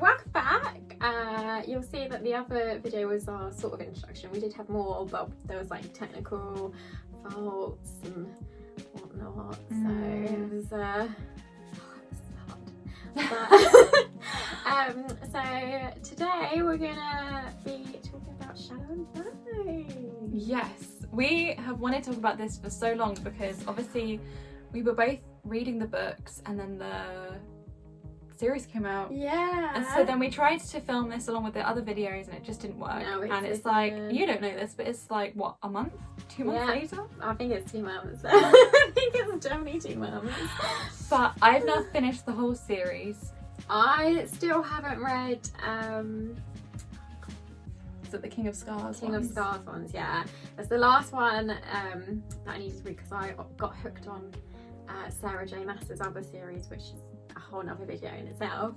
welcome back. You'll see that the other video was our sort of introduction. We did have more, but there was like technical faults and whatnot. So it was hard. But, so today we're gonna be talking about Shadow and Bone. Yes, we have wanted to talk about this for so long because obviously we were both reading the books and then the series came out. Yeah. And so then we tried to film this along with the other videos and it just didn't work. No, and it's like, you don't know this, but it's like, what, a month? 2 months later? I think it's 2 months. I think it's definitely 2 months. But I've now finished the whole series. I still haven't read Is it the King of Scars King of Scars ones, yeah. That's the last one that I needed to read because I got hooked on Sarah J Maas's other series, which is a whole nother video in itself.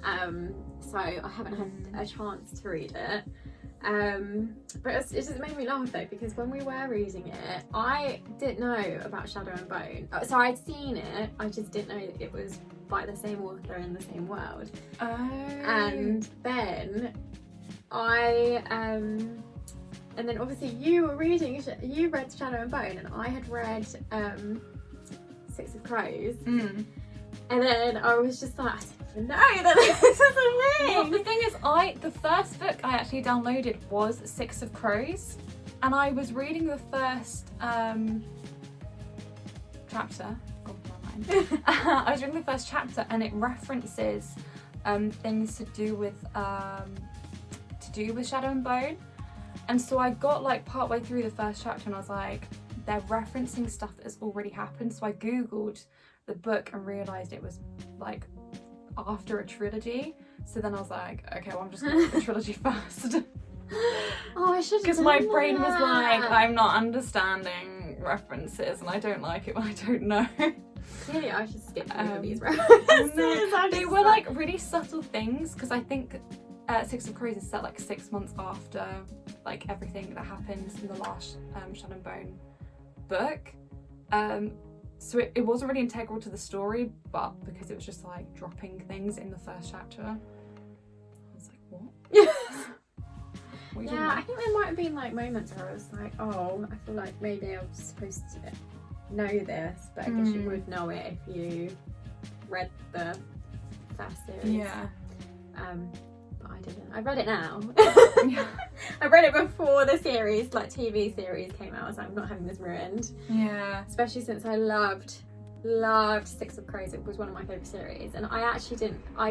So I haven't had a chance to read it. But it just made me laugh though, because when we were reading it, I didn't know about Shadow and Bone. So I'd seen it, I just didn't know that it was by the same author in the same world. Oh. And then and then obviously you were reading, you read Shadow and Bone, and I had read Six of Crows. And then I was just like, I didn't even know that this was a thing. Well, the thing is, the first book I actually downloaded was Six of Crows, and I was reading the first chapter. God, my mind. I was reading the first chapter, and it references things to do with Shadow and Bone, and so I got like partway through the first chapter, and I was like, they're referencing stuff that has already happened. So I googled the book and realised it was like after a trilogy. So then I was like, okay, well, I'm just gonna read the trilogy first. Oh, I should. Because my brain was like, I'm not understanding references and I don't like it when I don't know. Clearly I should skip over these references. No, they were like really subtle things, because I think Six of Crows is set like 6 months after like everything that happens in the last Shadow and Bone book. So it wasn't really integral to the story, but because it was just like dropping things in the first chapter, I was like, what? Yeah, I think there might have been like moments where I was like, oh, I feel like maybe I was supposed to know this, but I guess you would know it if you read the first series. Yeah. But I didn't. I read it now. Yeah. I read it before the series, like TV series came out, so I'm not having this ruined. Yeah. Especially since I loved Six of Crows. It was one of my favourite series, and I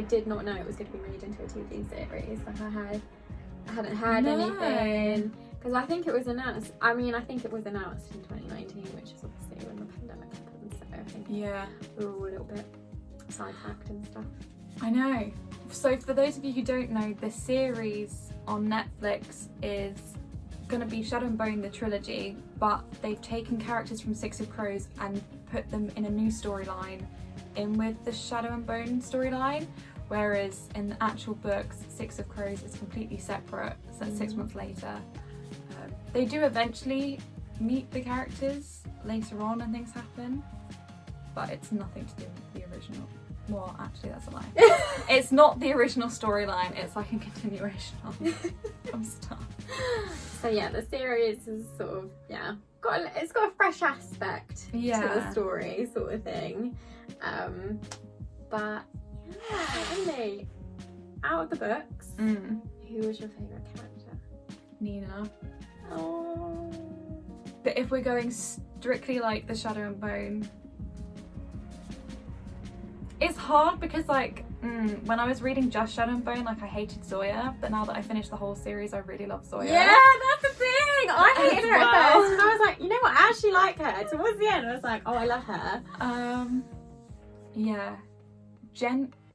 did not know it was going to be made into a TV series. Like I hadn't heard anything, because I think it was announced. I think it was announced in 2019, which is obviously when the pandemic happened. So I think we were all a little bit sidetracked and stuff. I know. So for those of you who don't know, the series on Netflix is going to be Shadow and Bone, the trilogy, but they've taken characters from Six of Crows and put them in a new storyline in with the Shadow and Bone storyline, whereas in the actual books, Six of Crows is completely separate, so that's 6 months later. They do eventually meet the characters later on and things happen, but it's nothing to do with the original. Well, actually, that's a lie. It's not the original storyline, it's like a continuation of stuff. So yeah, the series is sort of, it's got a fresh aspect to the story, sort of thing. But yeah, really, out of the books, who was your favourite character? Nina. Oh. But if we're going strictly like the Shadow and Bone, it's hard because like when I was reading just Shadow and Bone, like I hated Zoya, but now that I finished the whole series, I really love Zoya. Yeah, that's the thing. I hated her at first, and I was like, you know what, I actually like her. Towards the end, I was like, oh, I love her. Yeah,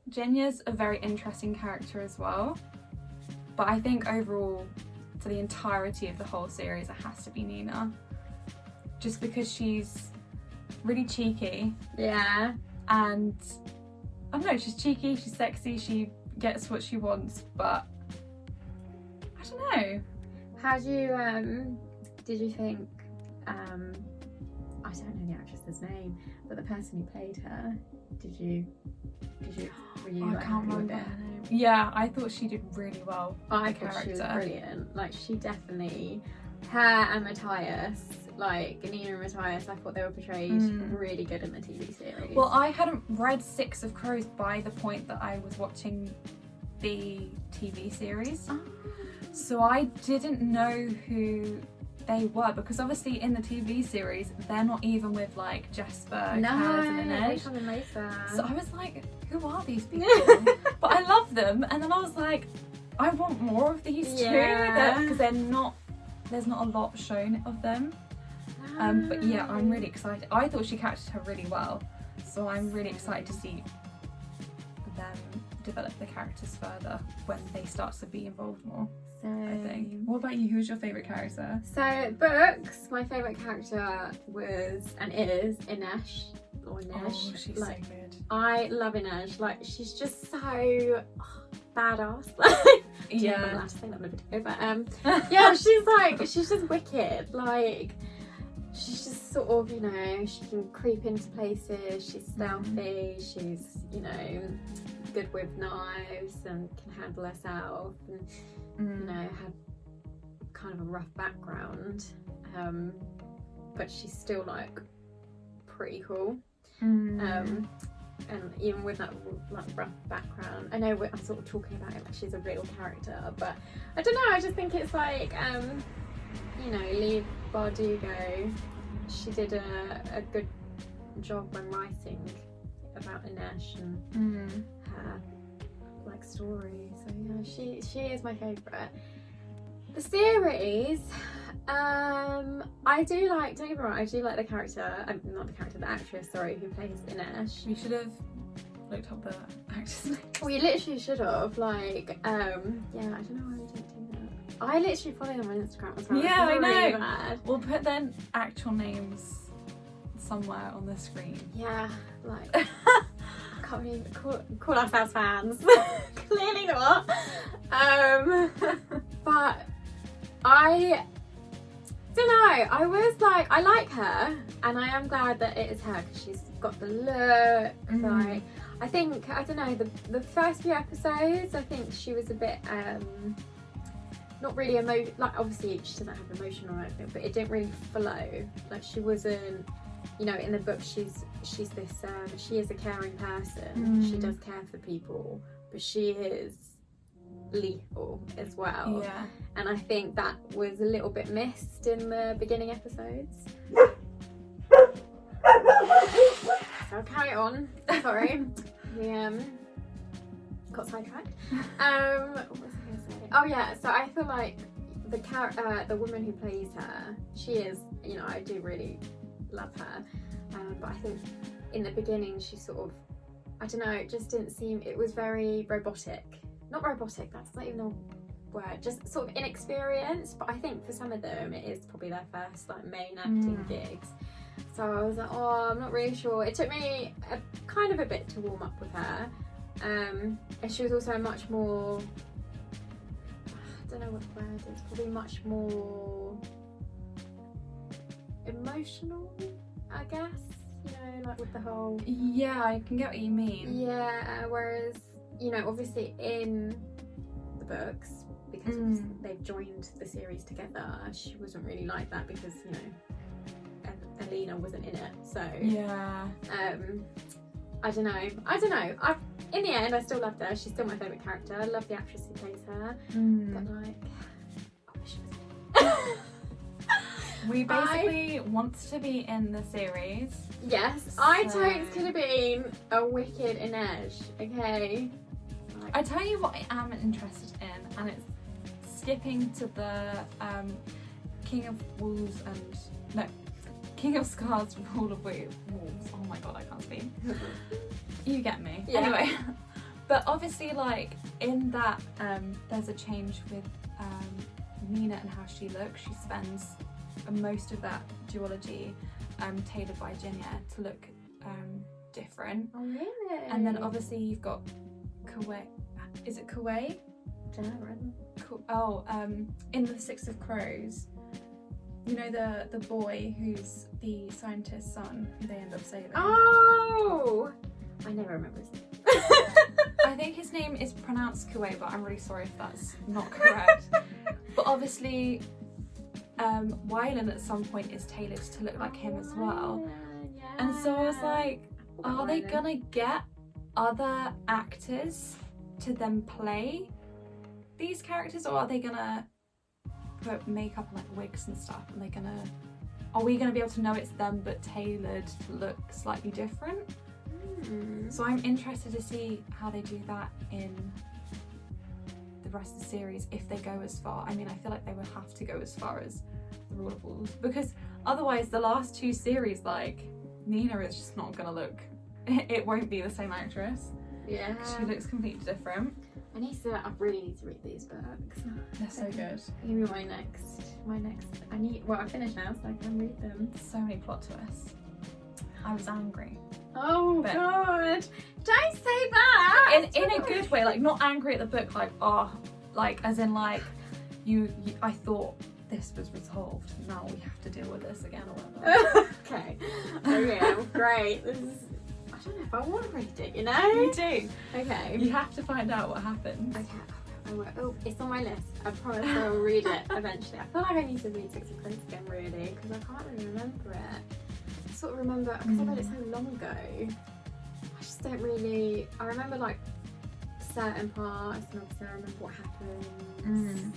Jenya's a very interesting character as well, but I think overall, for the entirety of the whole series, it has to be Nina, just because she's really cheeky. Yeah. And I don't know, she's cheeky, she's sexy, she gets what she wants, but I don't know. How do you did you think I don't know the actress's name, but the person who played her, did you Were you I like, can't happy with remember it? her name. Yeah, I thought she did really well. I the thought she was character. brilliant. Like, she definitely, her and Matthias, like Nina and Matthias, I thought they were portrayed really good in the TV series. Well, I hadn't read Six of Crows by the point that I was watching the TV series. Oh. So I didn't know who they were, because obviously in the TV series they're not even with like Jasper, Kaz and they Inej. come in later. So I was like, who are these people? But I love them, and then I was like, I want more of these two, because they're not, there's not a lot shown of them. But yeah, I'm really excited. I thought she captured her really well, so I'm really excited to see them develop the characters further when they start to be involved more, I think. What about you? Who's your favourite character? So, books, my favourite character was and is Inej. Or Inej. Oh, she's like, so good. I love Inej. Like, she's just so badass. Yeah. I'm not allowed to say that on a video, but yeah, she's just wicked. Like, she's just sort of, you know, she can creep into places, she's stealthy, she's, you know, good with knives and can handle herself, and you know, had kind of a rough background, but she's still like pretty cool. And even with that like rough background, I know I'm sort of talking about it like she's a real character, but I don't know, I just think it's like you know, Leigh Bardugo, she did a good job when writing about Inej and her like story. So yeah, she is my favourite. The series, I do like, don't get me wrong, I do like the character, not the character, the actress, sorry, who plays Inej. We should have looked up the actress name. We literally should have, like, yeah, I don't know why we didn't do that. I literally follow them on Instagram as well. Yeah, I know. Really bad. We'll put their actual names somewhere on the screen. Yeah, like, can't really call ourselves fans. Clearly not. But I don't know, I was like, I like her, and I am glad that it is her, because she's got the look, like, I think, I don't know, the first few episodes, I think she was a bit, not really like, obviously she doesn't have emotion or anything, but it didn't really flow, like, she wasn't, you know, in the book, she's this, she is a caring person, she does care for people, but she is lethal as well. Yeah. And I think that was a little bit missed in the beginning episodes. So I'll carry on. Sorry. We got sidetracked. What was I gonna say? Oh yeah, so I feel like the woman who plays her, she is, you know, I do really love her. But I think in the beginning she sort of, I don't know, it just didn't seem, it was very robotic. Not robotic, that's not even a word, just sort of inexperienced, but I think for some of them it is probably their first like main acting gigs. So I was like, oh, I'm not really sure. It took me kind of a bit to warm up with her. And she was also much more, I don't know what the word is, probably much more emotional, I guess, you know, like with the whole... Yeah, I can get what you mean. Yeah, whereas, you know, obviously in the books, because they've joined the series together, she wasn't really like that because, you know, Alina wasn't in it, so... Yeah. I don't know. In the end, I still loved her. She's still my favourite character. I love the actress who plays her. But like, I wish she was We basically want to be in the series. Yes, I totes could have been a wicked Inej, okay? I tell you what I am interested in, and it's skipping to the King of Scars, Rule of Wolves. Oh my god, I can't speak. You get me. Yeah. Anyway, but obviously, like in that, there's a change with Nina and how she looks. She spends most of that duology tailored by Jinya to look different. Oh really? And then obviously you've got Kuwei. Is it Kuwei? In the Six of Crows, you know the boy who's the scientist's son who they end up saving. Oh, I never remember his name. I think his name is pronounced Kuwait, but I'm really sorry if that's not correct. But obviously, Wylan at some point is tailored to look like him as well. Yeah. And so I was like, are they Wylan. gonna get other actors to then play these characters, or are they gonna put makeup and like wigs and stuff, and are we gonna be able to know it's them but tailored to look slightly different? So I'm interested to see how they do that in the rest of the series, if they go as far. I mean, I feel like they would have to go as far as the Rule of Wolves, because otherwise the last 2 series, like, Nina is just not gonna look, it won't be the same actress. Yeah. She looks completely different. I really need to read these books. They're so good. Give me my next, I finished now, so I can read them. So many plot twists. I was angry. Oh But- God! Don't say that! In a good way, like not angry at the book, like, oh, like as in like, you I thought this was resolved, now we have to deal with this again or whatever. Okay. Great. This is, I don't know if I want to read it, you know? You do. Okay. You have to find out what happens. Okay. I will. Oh, it's on my list. I promise I will read it eventually. I feel like I need to read Six of Crows again, really, because I can't really remember it. I sort of remember, because I read it so long ago, I just don't really, I remember like certain parts, and obviously I remember what happened.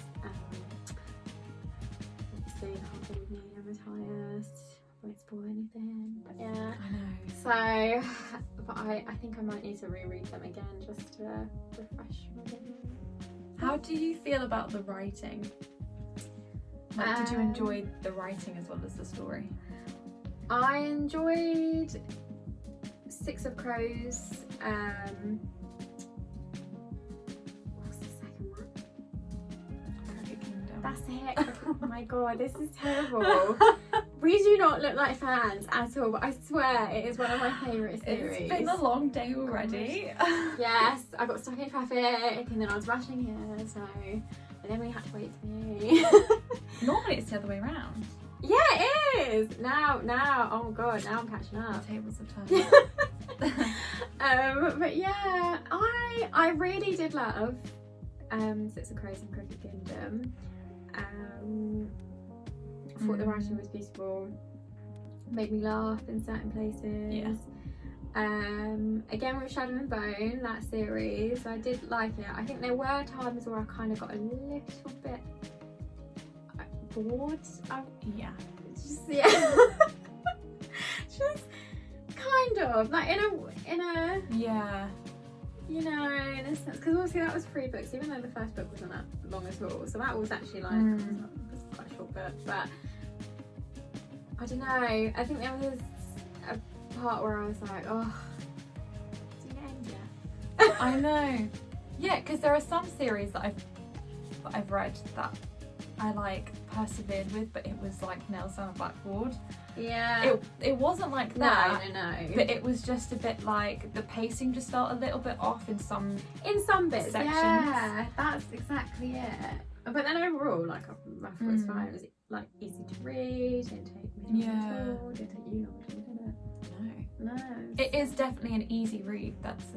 Obviously the whole thing with Nina retires, won't spoil anything, but yeah. I know. So, but I think I might need to reread them again just to refresh my memory. How do you feel about the writing? Like, did you enjoy the writing as well as the story? I enjoyed Six of Crows. What's the second one? Crooked Kingdom. That's it. Oh my God, this is terrible. We do not look like fans at all, but I swear it is one of my favourite series. It's been a long day already. Yes, I got stuck in traffic and then I was rushing here, so and then we had to wait for me. Normally it's the other way around. Yeah, it is. Now, oh God, now I'm catching up. The tables have turned. But yeah, I really did love Six of Crows and Crooked Kingdom. I thought the writing was beautiful, made me laugh in certain places. Yeah. Again with Shadow and Bone, that series, I did like it. I think there were times where I kind of got a little bit bored. Yeah. Just kind of like in a Yeah. you know, in a sense, because obviously that was 3 books, even though the first book wasn't that long at all. So that was actually like it was quite a short book, but I don't know. I think there was a part where I was like, oh, did it end yet? I know. Yeah, because there are some series that I've read that I like persevered with, but it was like nails down a blackboard. Yeah. It wasn't like that. No. But it was just a bit like the pacing just felt a little bit off in some bits. sections. Yeah, that's exactly it. But then overall, like I thought it was fine. It was like easy to read. Didn't take me long at all. Didn't take you long at all, did it? No. No. It is definitely an easy read, that's the